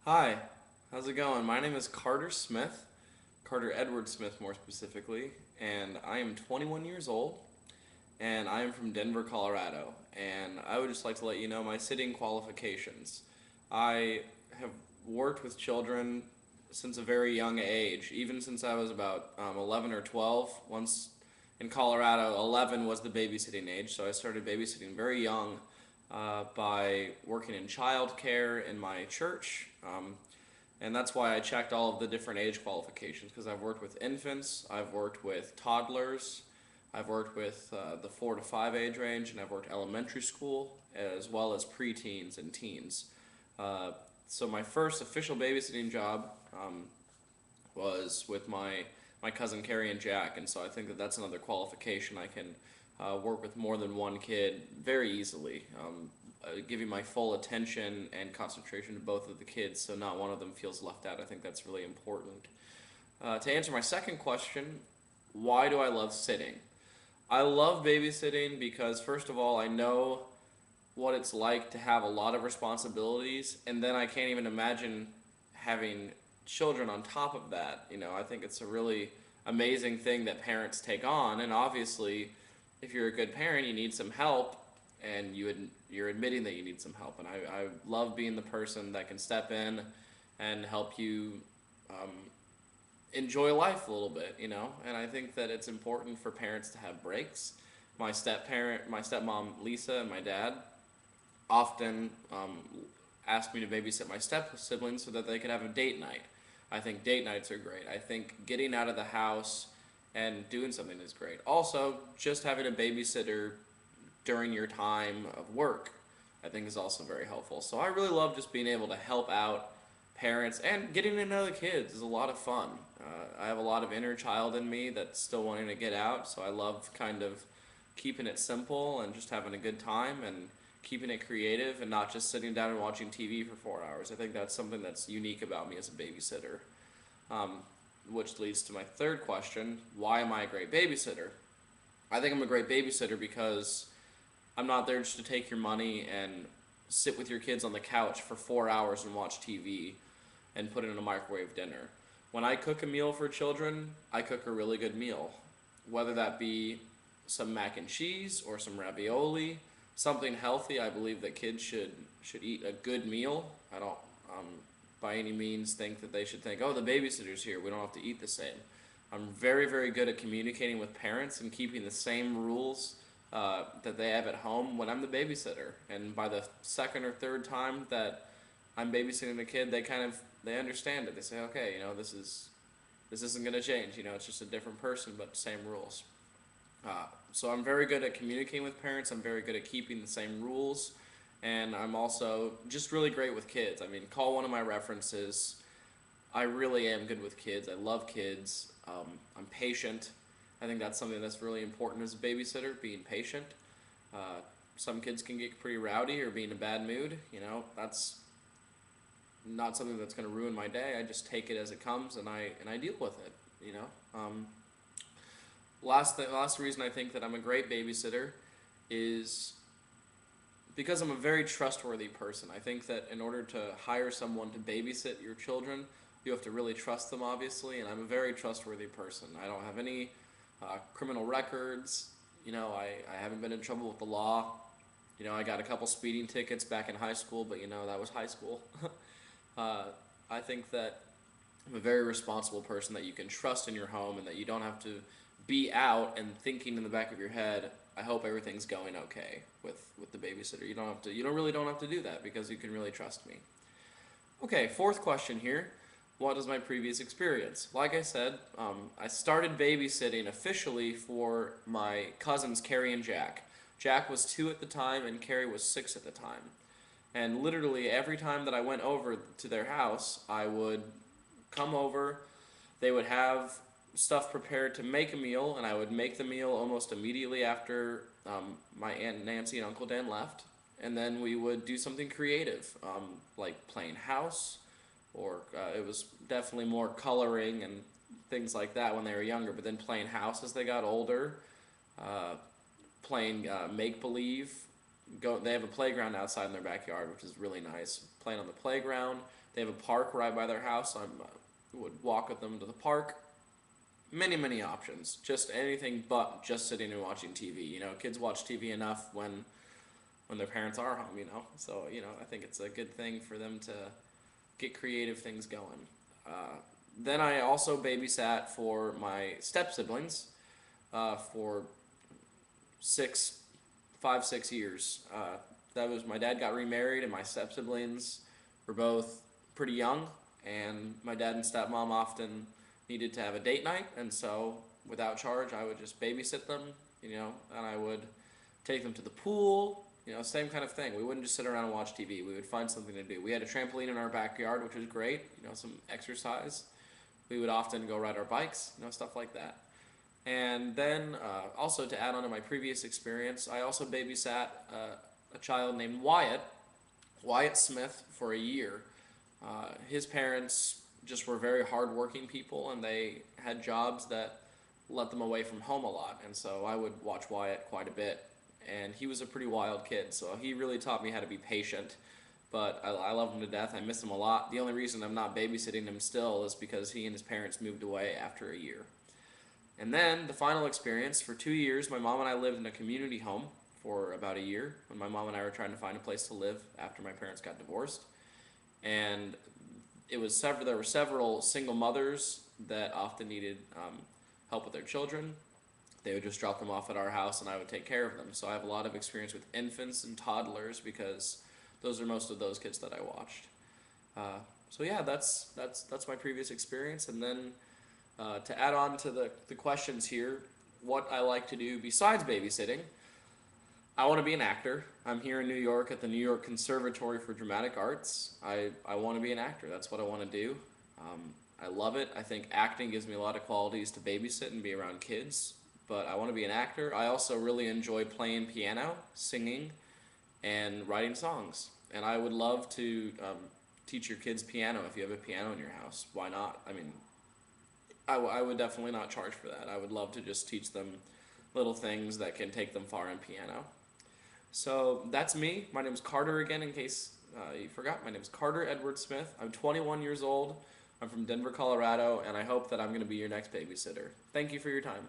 Hi, how's it going? My name is Carter Smith, Carter Edward Smith more specifically, and I am 21 years old, and I am from Denver, Colorado. And I would just like to let you know my sitting qualifications. I have worked with children since a very young age, even since I was about 11 or 12. Once in Colorado, 11 was the babysitting age, so I started babysitting very young by working in childcare in my church. And that's why I checked all of the different age qualifications because I've worked with infants, I've worked with toddlers, I've worked with the 4 to 5 age range, and I've worked elementary school as well as preteens and teens. Uh, so my first official babysitting job was with my cousin Carrie and Jack, and so I think that that's another qualification. I can work with more than one kid very easily, giving my full attention and concentration to both of the kids, so not one of them feels left out. I think that's really important. To answer my second question, why do I love sitting? I love babysitting because, first of all, I know what it's like to have a lot of responsibilities, and then I can't even imagine having children on top of that. I think it's a really amazing thing that parents take on, and obviously, if you're a good parent, you need some help, and you're admitting that you need some help. And I love being the person that can step in and help you um, enjoy life a little bit. And I think that it's important for parents to have breaks. My step parent, my stepmom Lisa, and my dad often ask me to babysit my step siblings so that they could have a date night. I think date nights are great. I think getting out of the house and doing something is great. Also, just having a babysitter during your time of work, I think is also very helpful. So I really love just being able to help out parents, and getting to know the kids is a lot of fun. I have a lot of inner child in me that's still wanting to get out, so I love kind of keeping it simple and just having a good time and keeping it creative and not just sitting down and watching TV for 4 hours. I think that's something that's unique about me as a babysitter. Um, which leads to my third question, why am I a great babysitter? I think I'm a great babysitter because I'm not there just to take your money and sit with your kids on the couch for 4 hours and watch TV and put it in a microwave dinner. When I cook a meal for children, I cook a really good meal. Whether that be some mac and cheese or some ravioli, something healthy. I believe that kids should eat a good meal. I don't by any means think that they should think, oh, the babysitter's here, we don't have to eat the same. I'm very, very good at communicating with parents and keeping the same rules that they have at home when I'm the babysitter. And by the second or third time that I'm babysitting a kid, they understand it. They say, okay, this isn't gonna change. It's just a different person, but same rules. So I'm very good at communicating with parents. I'm very good at keeping the same rules, and I'm also just really great with kids. I mean, call one of my references. I really am good with kids. I love kids. I'm patient. I think that's something that's really important as a babysitter, being patient. Uh, some kids can get pretty rowdy or be in a bad mood. That's not something that's going to ruin my day. I just take it as it comes, and I deal with it. Last reason I think that I'm a great babysitter is because I'm a very trustworthy person. I think that in order to hire someone to babysit your children, you have to really trust them, obviously, and I'm a very trustworthy person. I don't have any criminal records. I haven't been in trouble with the law. I got a couple speeding tickets back in high school, but that was high school. uh, I think that I'm a very responsible person that you can trust in your home and that you don't have to be out and thinking in the back of your head, I hope everything's going okay with the babysitter. You don't really have to do that because you can really trust me. Okay, fourth question here. What is my previous experience? Like I said, I started babysitting officially for my cousins Carrie and Jack. Jack was 2 at the time and Carrie was 6 at the time. And literally every time that I went over to their house, I would come over. They would have stuff prepared to make a meal, and I would make the meal almost immediately after my Aunt Nancy and Uncle Dan left. And then we would do something creative, like playing house, or it was definitely more coloring and things like that when they were younger, but then playing house as they got older, playing make believe, They have a playground outside in their backyard, which is really nice. Playing on the playground. They have a park right by their house. So I would walk with them to the park. Many options. Just anything but just sitting and watching TV. Kids watch TV enough when their parents are home. So I think it's a good thing for them to get creative things going. Then I also babysat for my step siblings for 5, 6 years. That was my dad got remarried, and my step siblings were both pretty young, and my dad and stepmom often needed to have a date night, and so without charge, I would just babysit them, and I would take them to the pool, same kind of thing. We wouldn't just sit around and watch TV. We would find something to do. We had a trampoline in our backyard, which was great, some exercise. We would often go ride our bikes, stuff like that. And then, also to add on to my previous experience, I also babysat a child named Wyatt Smith, for a year. His parents just were very hardworking people, and they had jobs that let them away from home a lot. And so I would watch Wyatt quite a bit. And he was a pretty wild kid, so he really taught me how to be patient. But I love him to death. I miss him a lot. The only reason I'm not babysitting him still is because he and his parents moved away after a year. And then the final experience, for 2 years, my mom and I lived in a community home for about a year when my mom and I were trying to find a place to live after my parents got divorced. And there were several single mothers that often needed help with their children. They would just drop them off at our house, and I would take care of them. So I have a lot of experience with infants and toddlers because those are most of those kids that I watched. So yeah, that's my previous experience. And then to add on to the questions here, what I like to do besides babysitting, I want to be an actor. I'm here in New York at the New York Conservatory for Dramatic Arts. I want to be an actor. That's what I want to do. I love it. I think acting gives me a lot of qualities to babysit and be around kids, but I want to be an actor. I also really enjoy playing piano, singing, and writing songs. And I would love to teach your kids piano if you have a piano in your house. Why not? I mean, I would definitely not charge for that. I would love to just teach them little things that can take them far in piano. So that's me. My name is Carter again, in case you forgot. My name is Carter Edward Smith. I'm 21 years old. I'm from Denver, Colorado, and I hope that I'm going to be your next babysitter. Thank you for your time.